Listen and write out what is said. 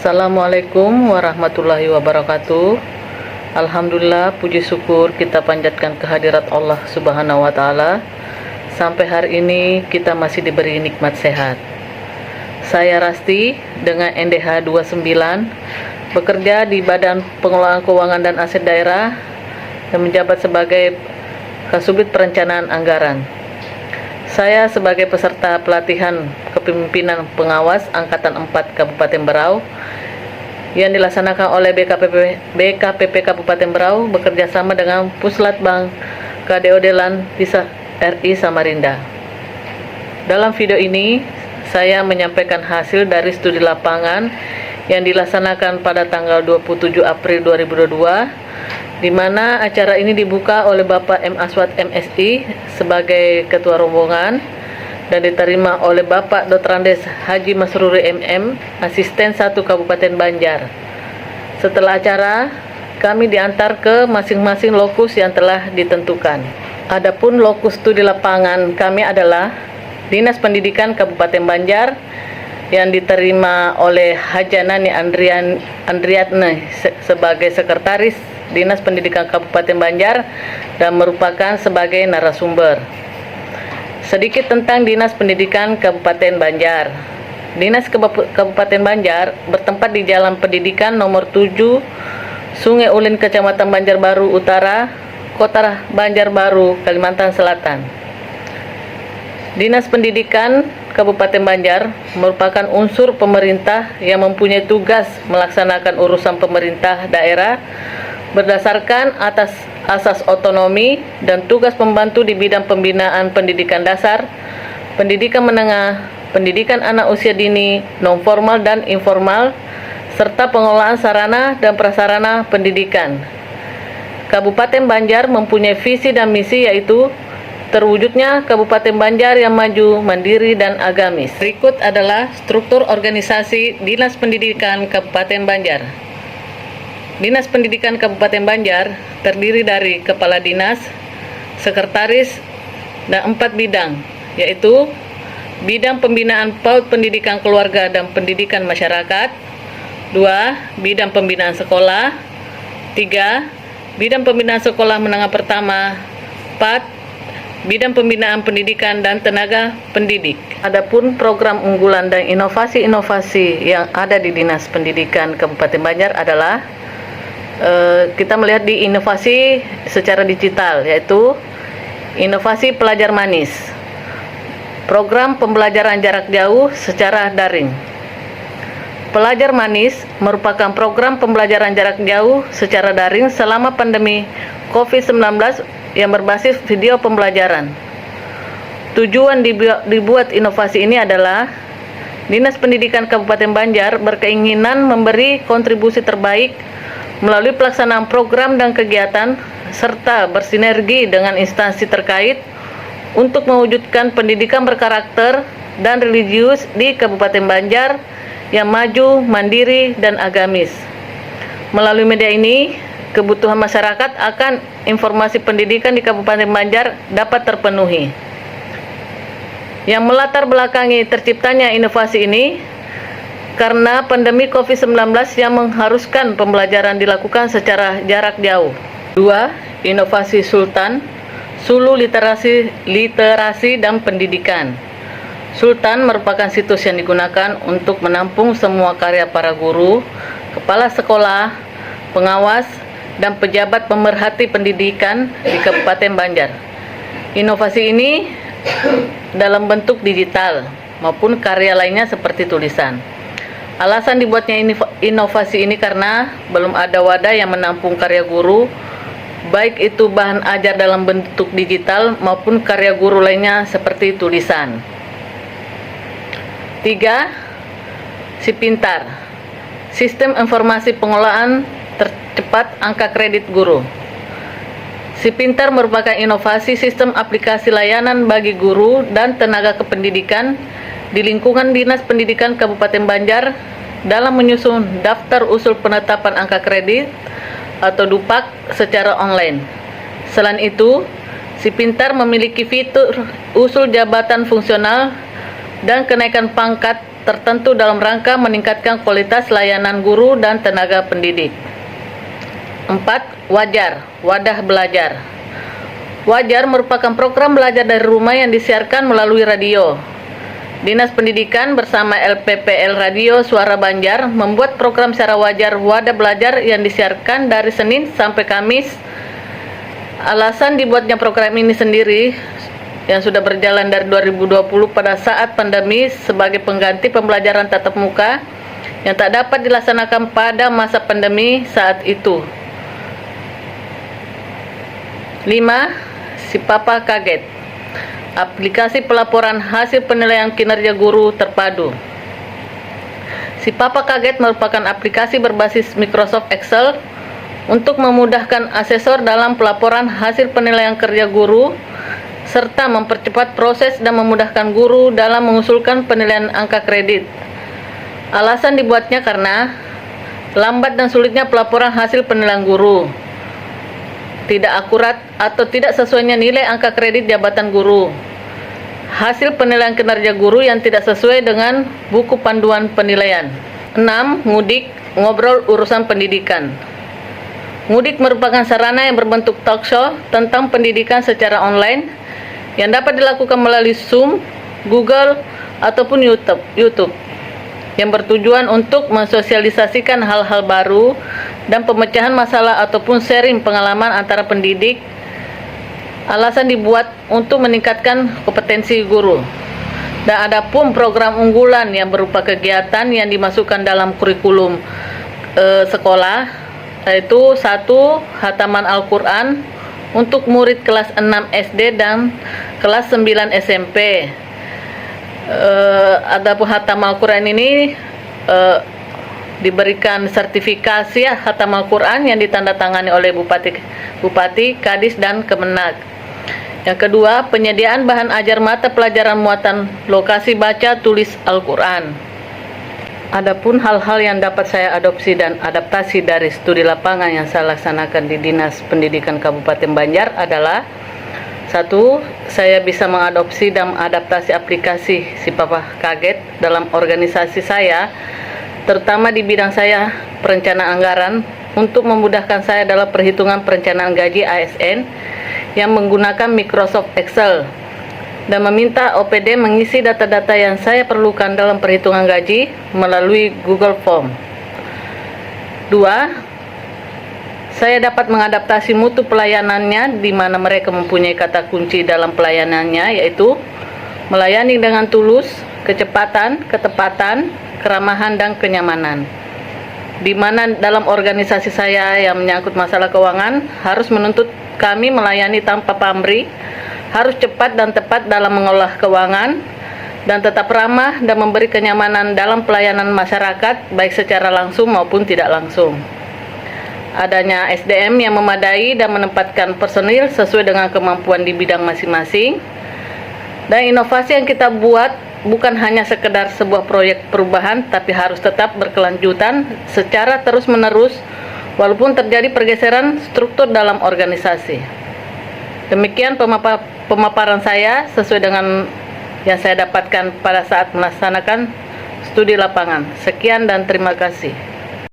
Assalamualaikum warahmatullahi wabarakatuh. Alhamdulillah, puji syukur kita panjatkan kehadirat Allah Subhanahu wa Ta'ala. Sampai hari ini kita masih diberi nikmat sehat. Saya Rasti dengan NDH 29, bekerja di Badan Pengelolaan Keuangan dan Aset Daerah dan menjabat sebagai Kasubdit Perencanaan Anggaran. Saya sebagai peserta pelatihan kepemimpinan pengawas Angkatan 4 Kabupaten Berau yang dilaksanakan oleh BKPP Kabupaten Berau bekerja sama dengan Puslatbang KDOD LAN Desa RI Samarinda. Dalam video ini, saya menyampaikan hasil dari studi lapangan yang dilaksanakan pada tanggal 27 April 2022, di mana acara ini dibuka oleh Bapak M. Aswad MSI sebagai Ketua Rombongan dan diterima oleh Bapak Dr. Andes Haji Masruri MM, Asisten 1 Kabupaten Banjar. Setelah acara, kami diantar ke masing-masing lokus yang telah ditentukan. Adapun lokus studi lapangan kami adalah Dinas Pendidikan Kabupaten Banjar yang diterima oleh Hajanani Andriatne sebagai Sekretaris Dinas Pendidikan Kabupaten Banjar dan merupakan sebagai narasumber. Sedikit tentang Dinas Pendidikan Kabupaten Banjar. Dinas Kabupaten Banjar bertempat di Jalan Pendidikan nomor 7, Sungai Ulin, Kecamatan Banjarbaru Utara, Kota Banjarbaru, Kalimantan Selatan. Dinas Pendidikan Kabupaten Banjar merupakan unsur pemerintah yang mempunyai tugas melaksanakan urusan pemerintah daerah berdasarkan atas asas otonomi dan tugas pembantu di bidang pembinaan pendidikan dasar, pendidikan menengah, pendidikan anak usia dini, non formal dan informal, serta pengelolaan sarana dan prasarana pendidikan. Kabupaten Banjar mempunyai visi dan misi, yaitu terwujudnya Kabupaten Banjar yang maju, mandiri, dan agamis. Berikut adalah struktur organisasi Dinas Pendidikan Kabupaten Banjar. Dinas Pendidikan Kabupaten Banjar terdiri dari Kepala Dinas, Sekretaris, dan 4 bidang, yaitu bidang pembinaan PAUD Pendidikan Keluarga dan Pendidikan Masyarakat, 2. Bidang pembinaan sekolah, 3. Bidang pembinaan sekolah menengah pertama, 4. Bidang pembinaan pendidikan dan tenaga pendidik. Adapun program unggulan dan inovasi-inovasi yang ada di Dinas Pendidikan Kabupaten Banjar adalah kita melihat di inovasi secara digital, yaitu inovasi pelajar manis, program pembelajaran jarak jauh secara daring. Pelajar manis merupakan program pembelajaran jarak jauh secara daring selama pandemi COVID-19 yang berbasis video pembelajaran. Tujuan dibuat inovasi ini adalah Dinas Pendidikan Kabupaten Banjar berkeinginan memberi kontribusi terbaik melalui pelaksanaan program dan kegiatan serta bersinergi dengan instansi terkait untuk mewujudkan pendidikan berkarakter dan religius di Kabupaten Banjar yang maju, mandiri, dan agamis. Melalui media ini, kebutuhan masyarakat akan informasi pendidikan di Kabupaten Banjar dapat terpenuhi. Yang melatar belakangi terciptanya inovasi ini karena pandemi COVID-19 yang mengharuskan pembelajaran dilakukan secara jarak jauh. 2. Inovasi Sultan, Sulu Literasi dan Pendidikan. Sultan merupakan situs yang digunakan untuk menampung semua karya para guru, kepala sekolah, pengawas, dan pejabat pemerhati pendidikan di Kabupaten Banjar. Inovasi ini dalam bentuk digital maupun karya lainnya seperti tulisan. Alasan dibuatnya inovasi ini karena belum ada wadah yang menampung karya guru, baik itu bahan ajar dalam bentuk digital maupun karya guru lainnya seperti tulisan. 3. Sipintar, Sistem Informasi Pengelolaan Tercepat Angka Kredit Guru. Sipintar merupakan inovasi sistem aplikasi layanan bagi guru dan tenaga kependidikan di lingkungan Dinas Pendidikan Kabupaten Banjar dalam menyusun daftar usul penetapan angka kredit atau DUPAK secara online. Selain itu, Sipintar memiliki fitur usul jabatan fungsional dan kenaikan pangkat tertentu dalam rangka meningkatkan kualitas layanan guru dan tenaga pendidik. 4. Wajar, wadah belajar. Wajar merupakan program belajar dari rumah yang disiarkan melalui radio. Dinas Pendidikan bersama LPPL Radio Suara Banjar membuat program secara wajar wadah belajar yang disiarkan dari Senin sampai Kamis. Alasan dibuatnya program ini sendiri yang sudah berjalan dari 2020 pada saat pandemi sebagai pengganti pembelajaran tatap muka yang tak dapat dilaksanakan pada masa pandemi saat itu. 5. Si Papa Kaget. Aplikasi pelaporan hasil penilaian kinerja guru terpadu. Si Papa Kaget merupakan aplikasi berbasis Microsoft Excel untuk memudahkan asesor dalam pelaporan hasil penilaian kerja guru serta mempercepat proses dan memudahkan guru dalam mengusulkan penilaian angka kredit. Alasan dibuatnya karena lambat dan sulitnya pelaporan hasil penilaian guru, tidak akurat atau tidak sesuainya nilai angka kredit jabatan guru, hasil penilaian kinerja guru yang tidak sesuai dengan buku panduan penilaian. 6. Ngudik, ngobrol urusan pendidikan. Ngudik merupakan sarana yang berbentuk talkshow tentang pendidikan secara online yang dapat dilakukan melalui Zoom, Google, ataupun YouTube yang bertujuan untuk mensosialisasikan hal-hal baru dan pemecahan masalah ataupun sharing pengalaman antara pendidik. Alasan dibuat untuk meningkatkan kompetensi guru. Dan ada pun program unggulan yang berupa kegiatan yang dimasukkan dalam kurikulum sekolah, yaitu 1. Hataman Al-Quran untuk murid kelas 6 SD dan kelas 9 SMP. Adapun hatam Al-Quran ini diberikan sertifikasi hatam Al-Quran yang ditandatangani oleh Bupati, Kadis, dan Kemenag. Yang kedua, penyediaan bahan ajar mata pelajaran muatan lokasi baca tulis Al-Quran. Adapun hal-hal yang dapat saya adopsi dan adaptasi dari studi lapangan yang saya laksanakan di Dinas Pendidikan Kabupaten Banjar adalah 1. Saya bisa mengadopsi dan mengadaptasi aplikasi Si Papa Kaget dalam organisasi saya, terutama di bidang saya perencanaan anggaran, untuk memudahkan saya dalam perhitungan perencanaan gaji ASN yang menggunakan Microsoft Excel, dan meminta OPD mengisi data-data yang saya perlukan dalam perhitungan gaji melalui Google Form. 2. Saya dapat mengadaptasi mutu pelayanannya di mana mereka mempunyai kata kunci dalam pelayanannya, yaitu melayani dengan tulus, kecepatan, ketepatan, keramahan, dan kenyamanan. Di mana dalam organisasi saya yang menyangkut masalah keuangan harus menuntut kami melayani tanpa pamrih, harus cepat dan tepat dalam mengolah keuangan, dan tetap ramah dan memberi kenyamanan dalam pelayanan masyarakat baik secara langsung maupun tidak langsung. Adanya SDM yang memadai dan menempatkan personil sesuai dengan kemampuan di bidang masing-masing. Dan inovasi yang kita buat bukan hanya sekedar sebuah proyek perubahan, tapi harus tetap berkelanjutan secara terus-menerus walaupun terjadi pergeseran struktur dalam organisasi. Demikian pemaparan saya sesuai dengan yang saya dapatkan pada saat melaksanakan studi lapangan. Sekian dan terima kasih.